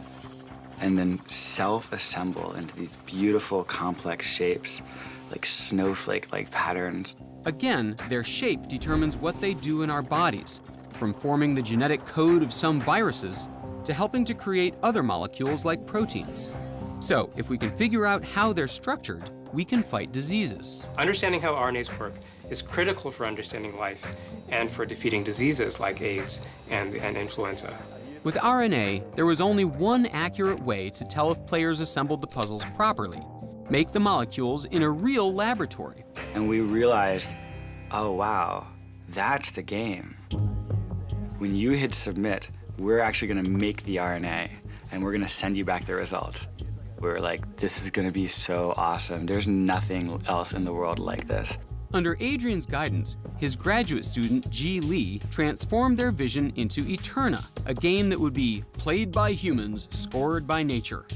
Speaker 8: And then self-assemble into these beautiful, complex shapes, like snowflake-like patterns.
Speaker 1: Again, their shape determines what they do in our bodies, from forming the genetic code of some viruses to helping to create other molecules like proteins. So, if we can figure out how they're structured, we can fight diseases.
Speaker 9: Understanding how RNAs work is critical for understanding life and for defeating diseases like AIDS and influenza.
Speaker 1: With RNA, there was only one accurate way to tell if players assembled the puzzles properly: make the molecules in a real laboratory.
Speaker 8: And we realized, oh wow, that's the game. When you hit submit, we're actually gonna make the RNA and we're gonna send you back the results. We were like, this is gonna be so awesome. There's nothing else in the world like this.
Speaker 1: Under Adrian's guidance, his graduate student, Ji Lee, transformed their vision into Eterna, a game that would be played by humans, scored by nature.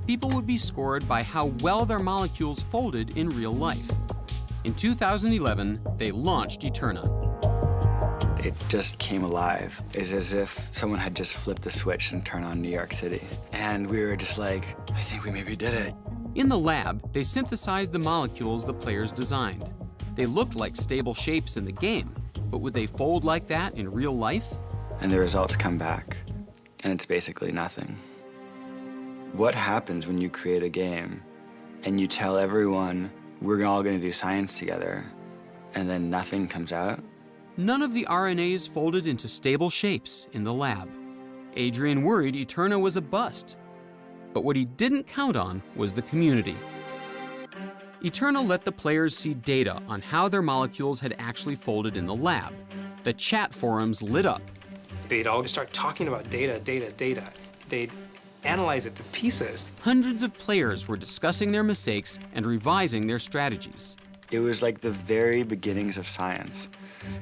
Speaker 1: People would be scored by how well their molecules folded in real life. In 2011, they launched Eterna.
Speaker 8: It just came alive. It's as if someone had just flipped the switch and turned on New York City. And we were just like, I think we maybe did it.
Speaker 1: In the lab, they synthesized the molecules the players designed. They looked like stable shapes in the game, but would they fold like that in real life?
Speaker 8: And the results come back, and it's basically nothing. What happens when you create a game and you tell everyone, we're all gonna do science together, and then nothing comes out?
Speaker 1: None of the RNAs folded into stable shapes in the lab. Adrian worried Eterna was a bust. But what he didn't count on was the community. Eterna let the players see data on how their molecules had actually folded in the lab. The chat forums lit up.
Speaker 9: They'd all start talking about data. They'd analyze it to pieces.
Speaker 1: Hundreds of players were discussing their mistakes and revising their strategies.
Speaker 8: It was like the very beginnings of science.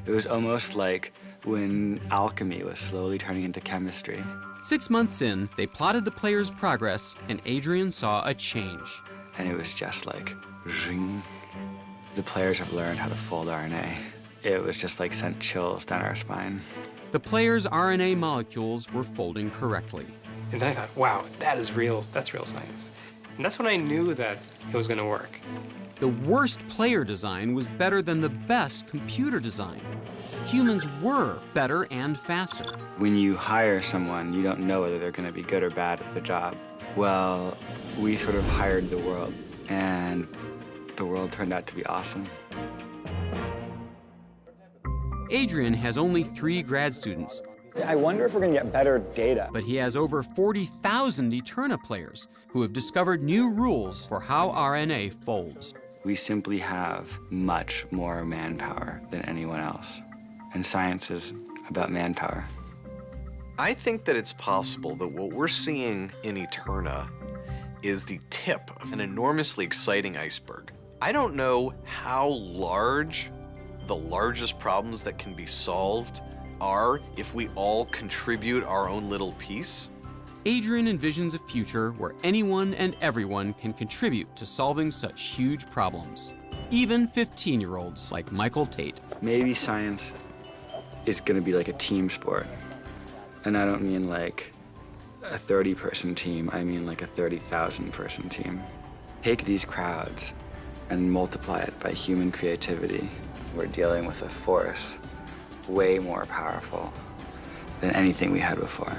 Speaker 8: It was almost like when alchemy was slowly turning into chemistry.
Speaker 1: 6 months in, they plotted the players' progress, and Adrian saw a change.
Speaker 8: And it was just like, zing. The players have learned how to fold RNA. It was just like sent chills down our spine.
Speaker 1: The players' RNA molecules were folding correctly.
Speaker 9: And then I thought, wow, that's real science. And that's when I knew that it was going to work.
Speaker 1: The worst player design was better than the best computer design. Humans were better and faster.
Speaker 8: When you hire someone, you don't know whether they're going to be good or bad at the job. Well, we sort of hired the world, and the world turned out to be awesome.
Speaker 1: Adrian has only 3 grad students.
Speaker 10: I wonder if we're going to get better data.
Speaker 1: But he has over 40,000 Eterna players who have discovered new rules for how RNA folds.
Speaker 8: We simply have much more manpower than anyone else. And science is about manpower.
Speaker 3: I think that it's possible that what we're seeing in Eterna is the tip of an enormously exciting iceberg. I don't know how large the largest problems that can be solved are if we all contribute our own little piece.
Speaker 1: Adrian envisions a future where anyone and everyone can contribute to solving such huge problems. Even 15-year-olds like Michael Tate.
Speaker 8: Maybe science is going to be like a team sport. And I don't mean like a 30-person team, I mean like a 30,000-person team. Take these crowds and multiply it by human creativity. We're dealing with a force way more powerful than anything we had before.